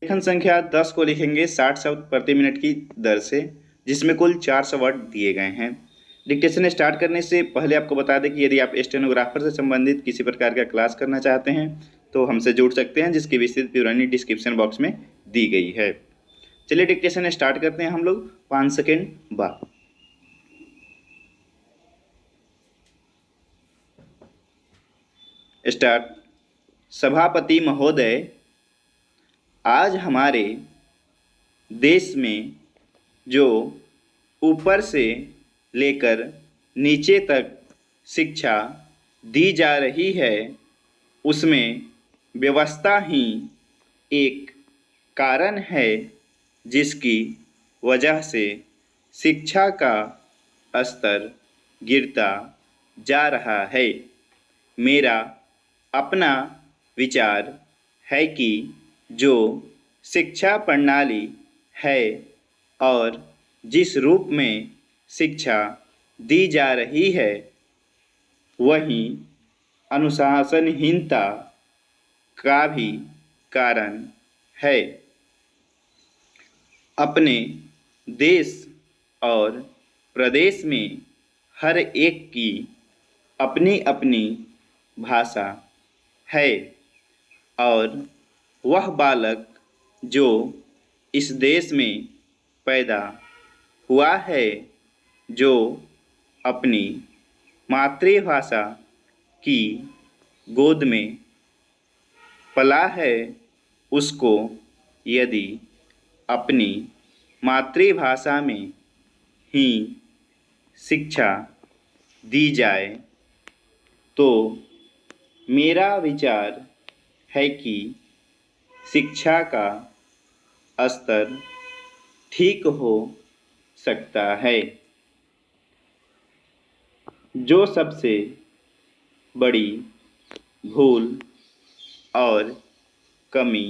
लेखन संख्या 10 को लिखेंगे 60 शब्द प्रति मिनट की दर से, जिसमें कुल 400 वर्ड दिए गए हैं। डिक्टेशन स्टार्ट करने से पहले आपको बता दें कि यदि आप स्टेनोग्राफर से संबंधित किसी प्रकार का क्लास करना चाहते हैं तो हमसे जुड़ सकते हैं, जिसकी विस्तृत विवरणी डिस्क्रिप्शन बॉक्स में दी गई है। चलिए डिक्टेशन स्टार्ट करते हैं हम लोग 5 सेकेंड बाद। स्टार्ट। सभापति महोदय, आज हमारे देश में जो ऊपर से लेकर नीचे तक शिक्षा दी जा रही है उसमें व्यवस्था ही एक कारण है जिसकी वजह से शिक्षा का स्तर गिरता जा रहा है। मेरा अपना विचार है कि जो शिक्षा प्रणाली है और जिस रूप में शिक्षा दी जा रही है वही अनुशासनहीनता का भी कारण है। अपने देश और प्रदेश में हर एक की अपनी अपनी भाषा है और वह बालक जो इस देश में पैदा हुआ है, जो अपनी मातृभाषा की गोद में पला है, उसको यदि अपनी मातृभाषा में ही शिक्षा दी जाए तो मेरा विचार है कि शिक्षा का स्तर ठीक हो सकता है। जो सबसे बड़ी भूल और कमी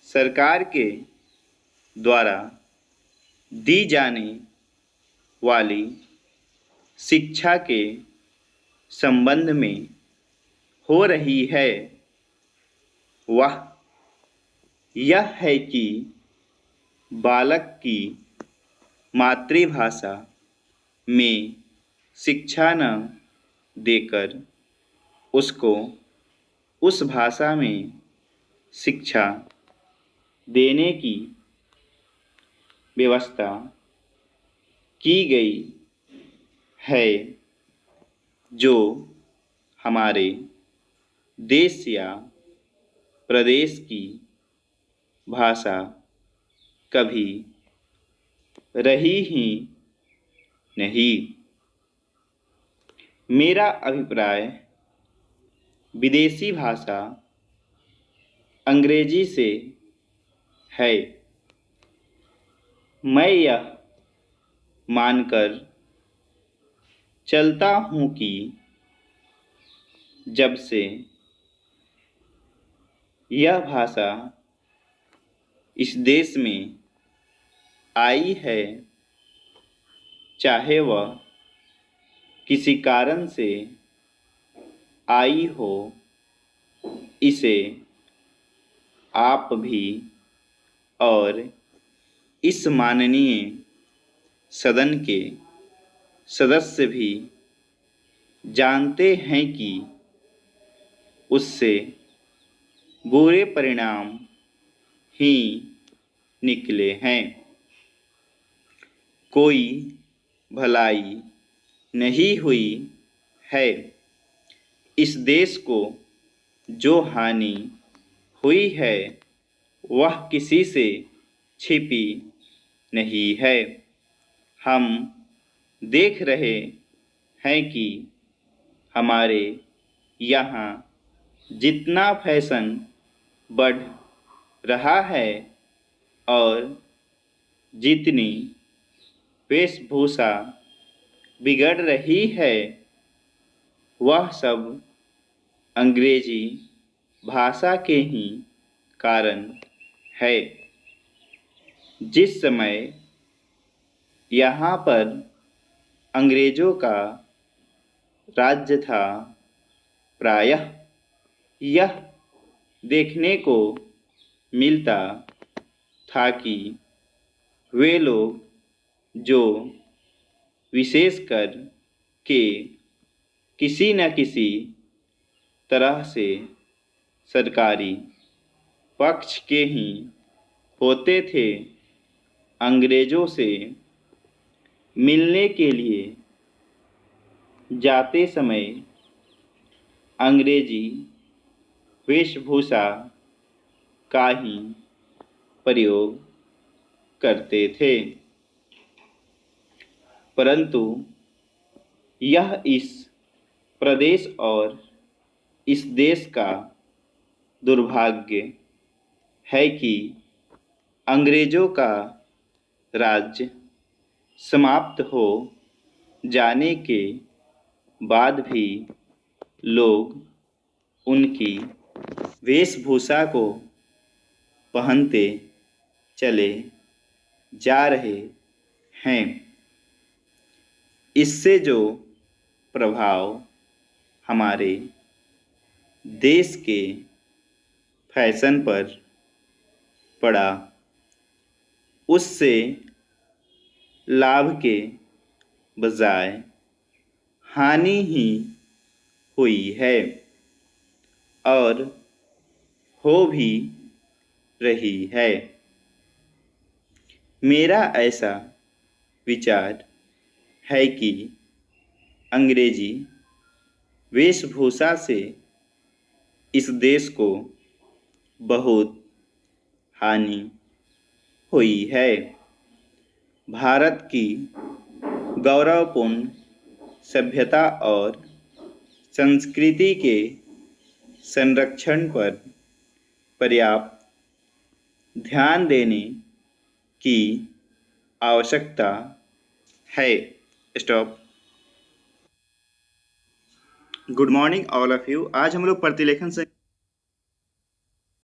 सरकार के द्वारा दी जाने वाली शिक्षा के संबंध में हो रही है वह यह है कि बालक की मातृभाषा में शिक्षा न देकर उसको उस भाषा में शिक्षा देने की व्यवस्था की गई है, जो हमारे देश या प्रदेश की भाषा कभी रही ही नहीं। मेरा अभिप्राय विदेशी भाषा अंग्रेजी से है। मैं यह मानकर चलता हूँ कि जब से यह भाषा इस देश में आई है, चाहे वह किसी कारण से आई हो, इसे आप भी और इस माननीय सदन के सदस्य भी जानते हैं कि उससे बुरे परिणाम ही निकले हैं। कोई भलाई नहीं हुई है। इस देश को जो हानि हुई है वह किसी से छिपी नहीं है। हम देख रहे हैं कि हमारे यहाँ जितना फैशन बढ़ रहा है और जितनी वेशभूषा बिगड़ रही है वह सब अंग्रेजी भाषा के ही कारण है। जिस समय यहाँ पर अंग्रेज़ों का राज्य था, प्रायः यह देखने को मिलता था कि वे लोग जो विशेषकर के किसी न किसी तरह से सरकारी पक्ष के ही होते थे, अंग्रेजों से मिलने के लिए जाते समय अंग्रेजी वेशभूषा का ही प्रयोग करते थे, परंतु यह इस प्रदेश और इस देश का दुर्भाग्य है कि अंग्रेजों का राज्य समाप्त हो जाने के बाद भी लोग उनकी वेशभूषा को पहनते चले जा रहे हैं। इससे जो प्रभाव हमारे देश के फैशन पर पड़ा, उससे लाभ के बजाय हानि ही हुई है और हो भी रही है। मेरा ऐसा विचार है कि अंग्रेजी वेशभूषा से इस देश को बहुत हानि हुई है। भारत की गौरवपूर्ण सभ्यता और संस्कृति के संरक्षण पर पर्याप्त ध्यान देने की आवश्यकता है। Stop. Good morning all of you. आज हम लोग प्रतिलेखन से